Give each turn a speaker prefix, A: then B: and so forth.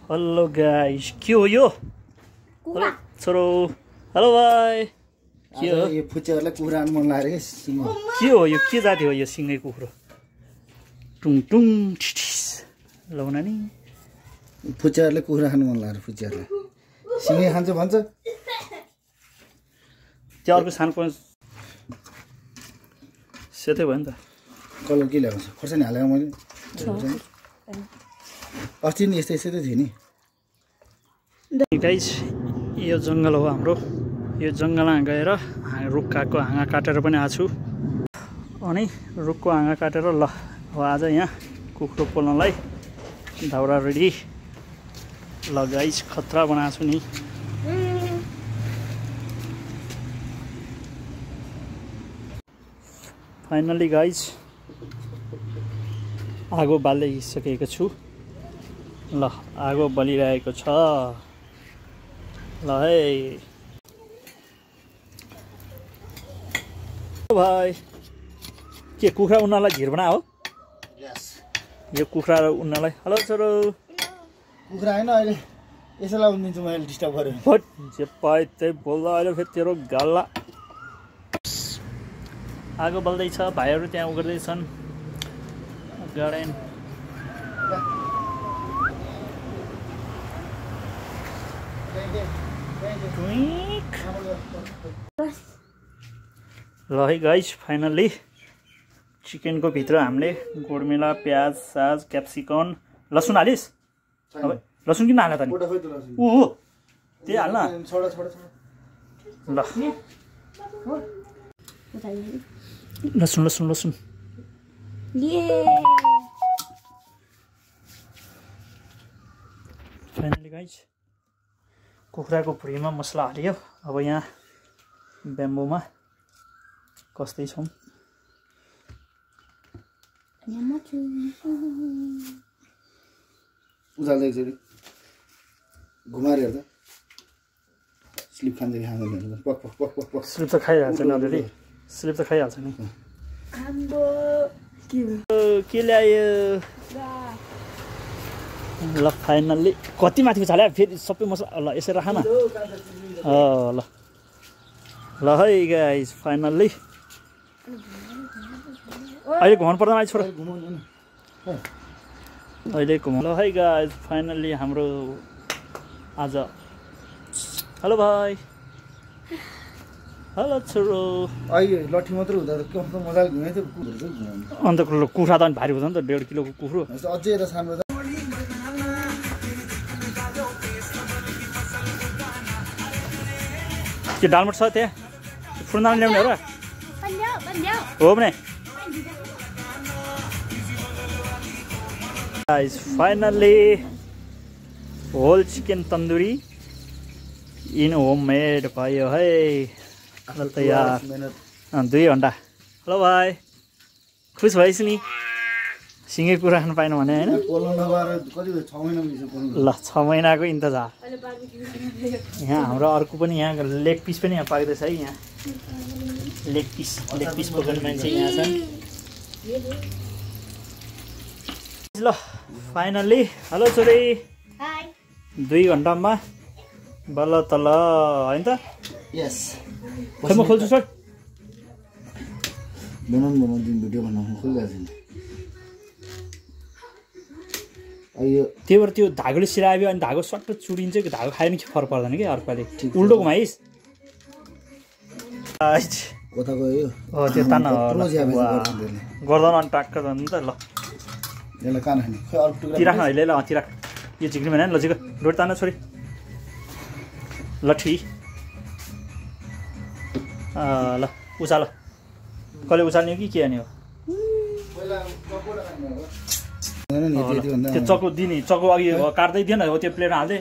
A: Hello guys, के हो यो? हेलो छोरो। हेलो भाइ। के हो
B: यो फुच्चेहरुलाई कुखुरा खानु मन लाग्यो सिंह।
A: के हो यो? के जाति हो यो सिंगै कुखुरो? टुङ टुङ ठिठिस लाउन नि।
B: फुच्चेहरुलाई कुखुरा खानु मन लाग्यो फुच्चेहरुलाई। सिंगै खान्छ भन्छ।
A: त्यो अर्को सानो पनि सेतै भयो नि त।
B: कलर के ल्याउँछ? खोर्सानी हालेको मैले। अस्ति नि यस्तै यस्तै थियो नि।
A: गाइस, यो जङ्गल हो हाम्रो। यो जङ्गलमा गएर रुखको हाँगा काटेर पनि आएको छु। अनि रुखको हाँगा काटेर ल हो आज यहाँ कुखुरो पोल्नलाई दाउरा रेडी। ल गाइस, खतरा बनाएको छु नि। फाइनली गाइस आगो बालिसकेको छु। ल आगो बलिरहेको छ। ल है भाइ, के कुखुरा उन्नलाई घिर बना हो? यो कुखुरा उन्नलाई। हेलो छोरो।
B: कुखुरा हैन अहिले यसैलाई उन्दिन्छु मैले, डिस्टर्ब गरेँ।
A: फट जे पाए त्यही बोल्दा अहिले फेरि तेरो गाल्ला। आगो बल्दैछ, भाइहरू त्यहाँ उ गर्दैछन् गार्डन। ल है गाइस, फाइनल्ली चिकनको भित्र हामीले गोडमेला, प्याज, साज, क्याप्सिकम, लसुन हालिस्? अब लसुन किन हाल्न त नि? ऊ त्यही हाल्न। ल लसुन लसुन लसुन। फाइनली गाइस कुखुराको भुँडीमा मसला हाल्यो। अब यहाँ ब्याम्बोमा कस्दैछौँ।
B: उचाल्दै एकचोटि घुमाएर हेर्दा स्लिप खाँदै खाँदैन। पक पक पक पक पक।
A: स्लिप त खाइहाल्छ नि अलरेडी। स्लिप त खाइहाल्छ नि। के ल्यायो? ल फाइनल्ली कति माथि उचाल्यो फेरि सबै मसला। ल यसरी राख न। ल ल है गाइस, फाइनल्ली अहिले घुमाउनु पर्दैन अहिले छोरा। अहिले घुमाउ। ल है गाइस, फाइनल्ली हाम्रो आज। हेलो भाइ। हेलो छोरो।
B: अहिले लट्ठी मात्रै हुँदा त कस्तो मजाले घुमाएको थियो। कुखुरा चाहिँ घुमाउनु
A: अन्त कुखुरा त भारी हुँदैन नि त, 1.5 किलोको कुखुरो।
B: अझै एउटा सानो
A: त्यो डालमट छ त्यहाँ? फुर्नामा ल्याउने हो र? हो भने guys finally whole chicken tandoori in homemade भयो है। तयार 2 घन्टा। हेलो भाइ, खुस भइस् नि? सिँगै कुरा खानु पाएन भने होइन? ल 6 महिनाको इन्तजार। यहाँ हाम्रो अर्को पनि यहाँ लेग पिस पनि यहाँ पाक्दैछ है। यहाँ लेग पिस पकाउने मान्छे यहाँ छन्। ल फाइनल्ली हेलो छोरी। 2 घन्टामा बल्ल तल होइन त?
B: यस।
A: म खोल्छु सर।
B: बनाउनु भिडियो बनाउनु खोलिरहेको छु।
A: त्यही भएर त्यो धागोले सिलायो अनि धागो सट्ट चुडिन्छ कि धागो खायो भने के फरक पर्दैन कि अर्कोले। उल्टो घुमाइस्
B: कता गयो?
A: त्यो तान्न गर्दैन अनि टाक्क जानु त। ल
B: यसलाई कान खाने खै अरु टुक्रा
A: तिराख अहिले। ल तिराख यो झिक्ने भएन ल। झिक रोड तान्न छोरी। लट्ठी ल उचाल। कसले उचाल्ने हो कि के हाने हो? त्यो चक्कु दिने, चक्कु अघि काट्दै थिएन हो त्यो प्लेट हाल्दै।